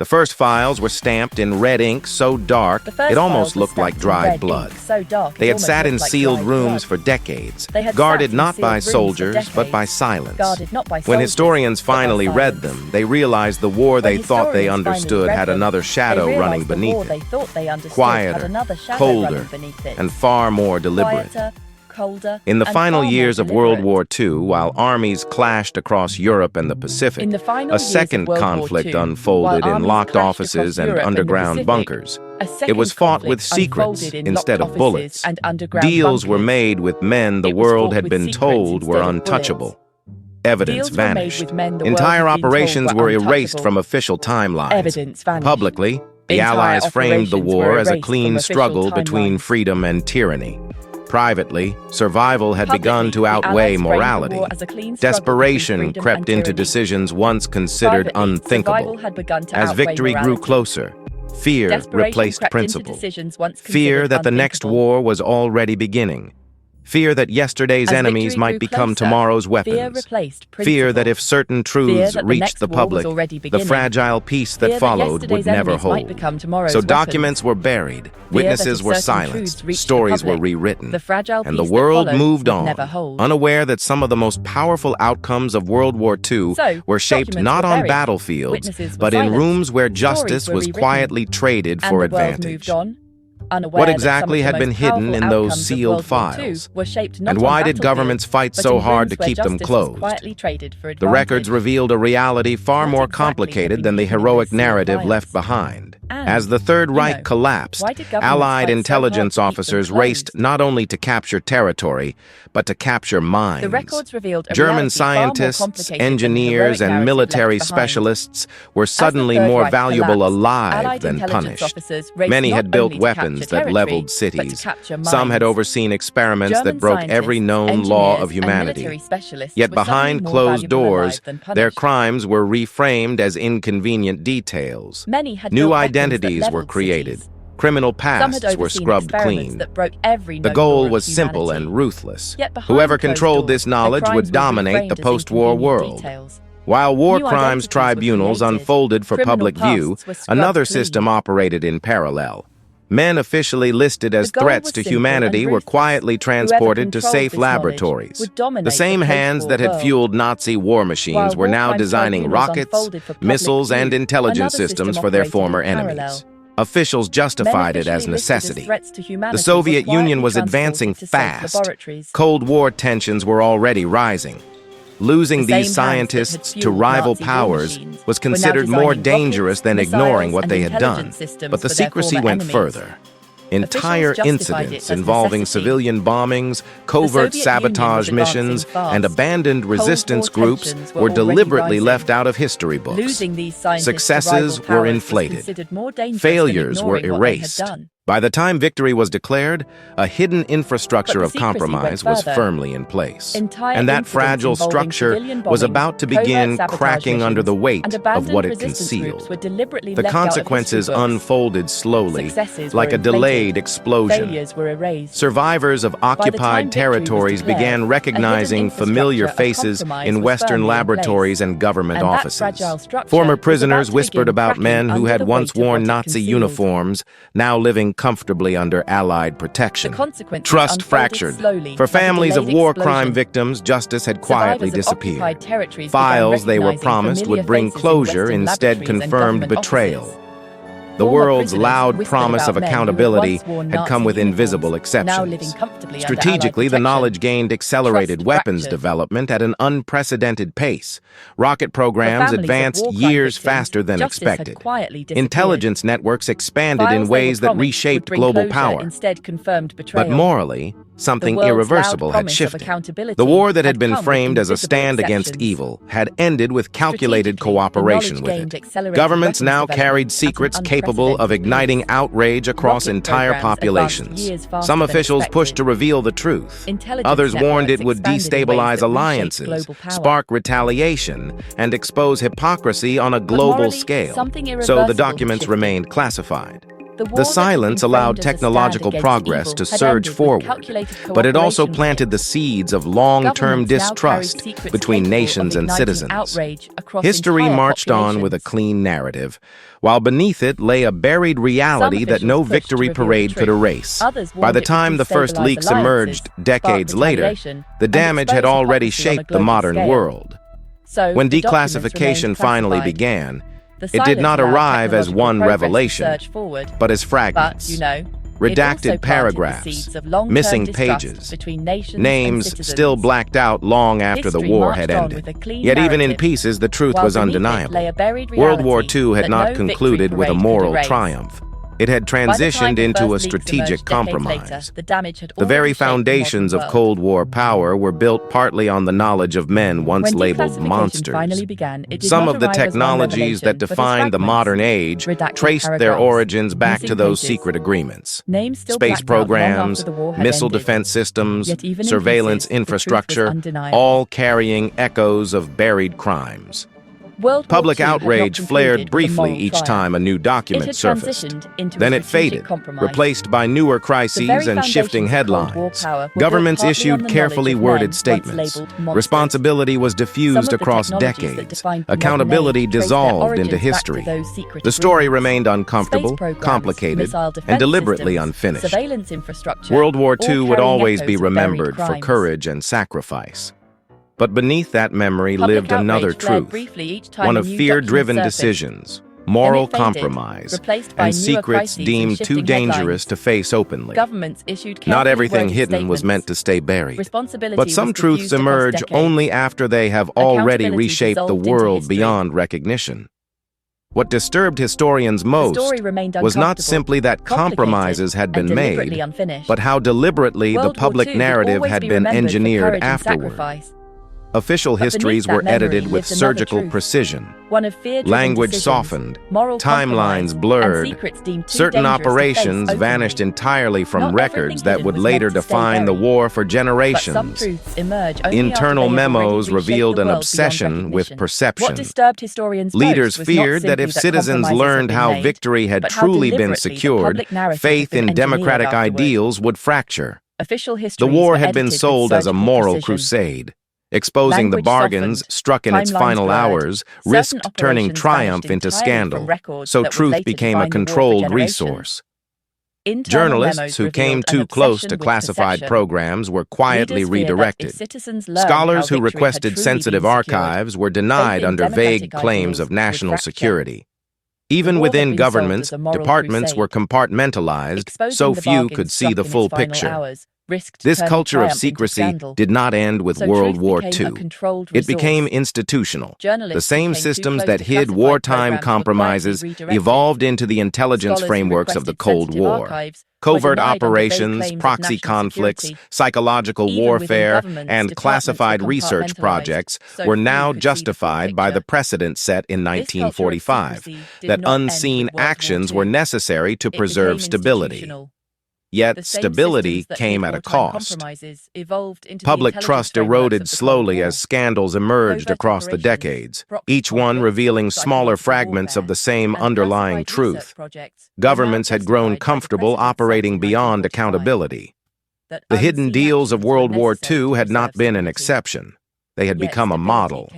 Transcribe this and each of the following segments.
The first files were stamped in red ink so dark it almost looked like dried blood. They had sat in sealed rooms for decades, guarded not by soldiers but by silence. When historians finally read them, they realized the war they thought they understood had another shadow running beneath it, quieter, colder, and far more deliberate. In the final years of World War II, while armies clashed across Europe and the Pacific, a second conflict unfolded in locked offices and underground bunkers. It was fought with secrets instead of bullets. Deals were made with men the world had been told were untouchable. Evidence vanished. Entire operations were erased from official timelines. Publicly, the Allies framed the war as a clean struggle between freedom and tyranny. Privately, survival had begun to outweigh morality. Desperation crept into decisions once considered unthinkable. As victory grew closer, fear replaced principle. Fear that the next war was already beginning. Fear that yesterday's enemies might become tomorrow's weapons. Fear that if certain truths reached the public, the fragile peace that followed would never hold. So documents were buried, witnesses were silenced, stories were rewritten, and the world moved on, unaware that some of the most powerful outcomes of World War II were shaped not on battlefields, but in rooms where justice was quietly traded for advantage. What exactly had been hidden in those sealed files? And why did governments fight so hard to keep them closed? The records revealed a reality far more complicated than the heroic narrative left behind. As the Third Reich collapsed, Allied intelligence officers raced not only to capture territory, but to capture minds. German scientists, engineers, and military specialists were suddenly more valuable alive than punished. Many had built weapons that leveled cities. Some had overseen experiments that broke every known law of humanity. Yet behind closed doors, their crimes were reframed as inconvenient details. New identities were created. Criminal pasts were scrubbed clean. The goal was simple and ruthless. Whoever controlled this knowledge would dominate the post-war world. While war crimes tribunals unfolded for public view, another system operated in parallel. Men officially listed as threats to humanity were quietly transported to safe laboratories. The same hands that had fueled Nazi war machines were now designing rockets, missiles, and intelligence systems for their former enemies. Officials justified it as necessity. The Soviet Union was advancing fast. Cold War tensions were already rising. Losing these scientists to rival powers was considered more dangerous than ignoring what they had done. But the secrecy went further. Entire incidents involving civilian bombings, covert sabotage missions, and abandoned resistance groups were deliberately left out of history books. Successes were inflated. Failures were erased. By the time victory was declared, a hidden infrastructure of compromise was firmly in place. And that fragile structure was about to begin cracking under the weight of what it concealed. The consequences unfolded slowly, like a delayed explosion. Survivors of occupied territories began recognizing familiar faces in Western laboratories and government offices. Former prisoners whispered about men who had once worn Nazi uniforms, now living comfortably under Allied protection. Trust fractured. For families of war crime victims, justice had quietly disappeared. Files they were promised would bring closure instead confirmed betrayal. The world's loud promise of accountability had come with invisible exceptions. Strategically, the knowledge gained accelerated weapons development at an unprecedented pace. Rocket programs advanced years faster than expected. Intelligence networks expanded in ways that reshaped global power. But morally, something irreversible had shifted. The war that had been framed as a stand against evil had ended with calculated cooperation with it. Governments now carried secrets capable of igniting outrage across entire populations. Some officials pushed to reveal the truth. Others warned it would destabilize alliances, spark retaliation, and expose hypocrisy on a global scale. So the documents remained classified. The silence allowed technological progress to surge forward, but it also planted the seeds of long-term distrust between nations and citizens. History marched on with a clean narrative, while beneath it lay a buried reality that no victory parade could erase. By the time the first leaks emerged decades later, the damage had already shaped the modern world. When declassification finally began, it did not arrive as one revelation, but as fragments, redacted paragraphs, missing pages, names still blacked out long after the war had ended. Yet even in pieces, the truth was undeniable. World War II had not concluded with a moral triumph. It had transitioned into a strategic compromise. The very foundations of Cold War power were built partly on the knowledge of men once labeled monsters. Some of the technologies that defined the modern age traced their origins back to those secret agreements. Space programs, missile defense systems, surveillance infrastructure, all carrying echoes of buried crimes. Public outrage flared briefly each time a new document surfaced. Then it faded, replaced by newer crises and shifting headlines. Governments issued carefully worded statements. Responsibility was diffused across decades. Accountability dissolved into history. The story remained uncomfortable, complicated, and deliberately unfinished. World War II would always be remembered for courage and sacrifice. But beneath that memory lived another truth, one of fear-driven decisions, moral compromise, and secrets deemed too dangerous to face openly. Not everything hidden was meant to stay buried, but some truths emerge only after they have already reshaped the world beyond recognition. What disturbed historians most was not simply that compromises had been made, but how deliberately the public narrative had been engineered afterward. Official histories were edited with surgical precision. Language softened, timelines blurred. Certain operations vanished entirely from records that would later define the war for generations. Internal memos revealed an obsession with perception. Leaders feared that if citizens learned how victory had truly been secured, faith in democratic ideals would fracture. The war had been sold as a moral crusade. Exposing the bargains struck in its final hours risked turning triumph into scandal, so truth became a controlled resource. Journalists who came too close to classified programs were quietly redirected. Scholars who requested sensitive archives were denied under vague claims of national security. Even within governments, departments were compartmentalized, so few could see the full picture. This culture of secrecy did not end with World War II. It became institutional. The same systems that hid wartime compromises evolved into the intelligence frameworks of the Cold War. Covert operations, proxy conflicts, psychological warfare, and classified research projects were now justified by the precedent set in 1945, that unseen actions were necessary to preserve stability. Yet stability came at a cost. Public trust eroded slowly as scandals emerged across the decades, each one revealing smaller fragments of the same underlying truth. Governments had grown comfortable operating beyond accountability. The hidden deals of World War II had not been an exception. They had become a model.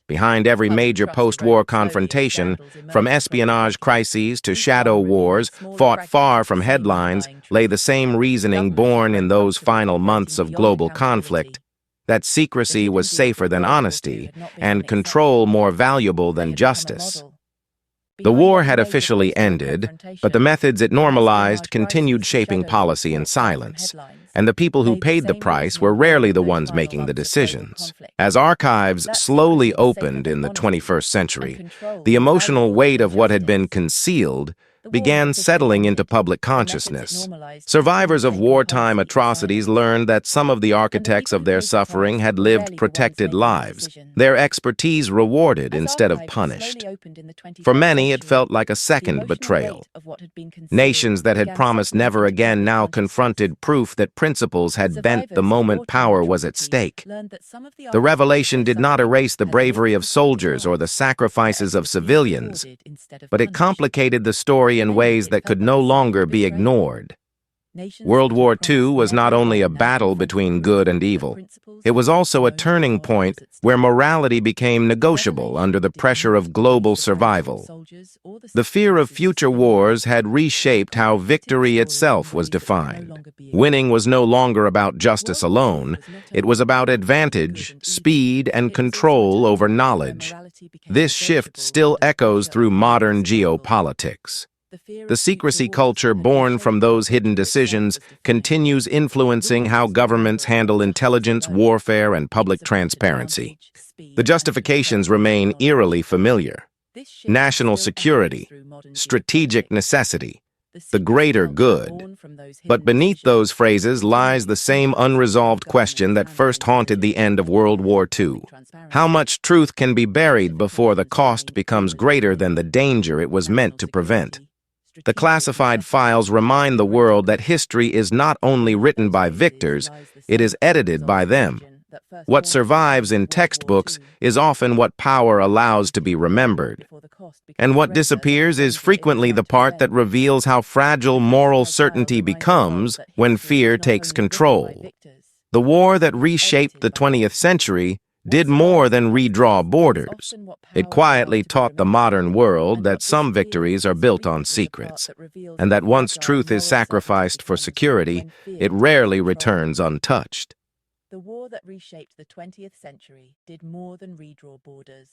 Behind every major post-war confrontation, from espionage crises to shadow wars fought far from headlines, lay the same reasoning born in those final months of global conflict, that secrecy was safer than honesty and control more valuable than justice. The war had officially ended, but the methods it normalized continued shaping policy in silence, and the people who paid the price were rarely the ones making the decisions. As archives slowly opened in the 21st century, the emotional weight of what had been concealed began settling into public consciousness. Survivors of wartime atrocities learned that some of the architects of their suffering had lived protected lives, their expertise rewarded instead of punished. For many, it felt like a second betrayal. Nations that had promised never again now confronted proof that principles had bent the moment power was at stake. The revelation did not erase the bravery of soldiers or the sacrifices of civilians, but it complicated the story story in ways that could no longer be ignored. World War II was not only a battle between good and evil, it was also a turning point where morality became negotiable under the pressure of global survival. The fear of future wars had reshaped how victory itself was defined. Winning was no longer about justice alone, it was about advantage, speed, and control over knowledge. This shift still echoes through modern geopolitics. The secrecy culture born from those hidden decisions continues influencing how governments handle intelligence, warfare, and public transparency. The justifications remain eerily familiar. National security, strategic necessity, the greater good. But beneath those phrases lies the same unresolved question that first haunted the end of World War II. How much truth can be buried before the cost becomes greater than the danger it was meant to prevent? The classified files remind the world that history is not only written by victors, it is edited by them. What survives in textbooks is often what power allows to be remembered. And what disappears is frequently the part that reveals how fragile moral certainty becomes when fear takes control. The war that reshaped the 20th century did more than redraw borders. It quietly taught the modern world that some victories are built on secrets, and that once truth is sacrificed for security, it rarely returns untouched. The war that reshaped the 20th century did more than redraw borders.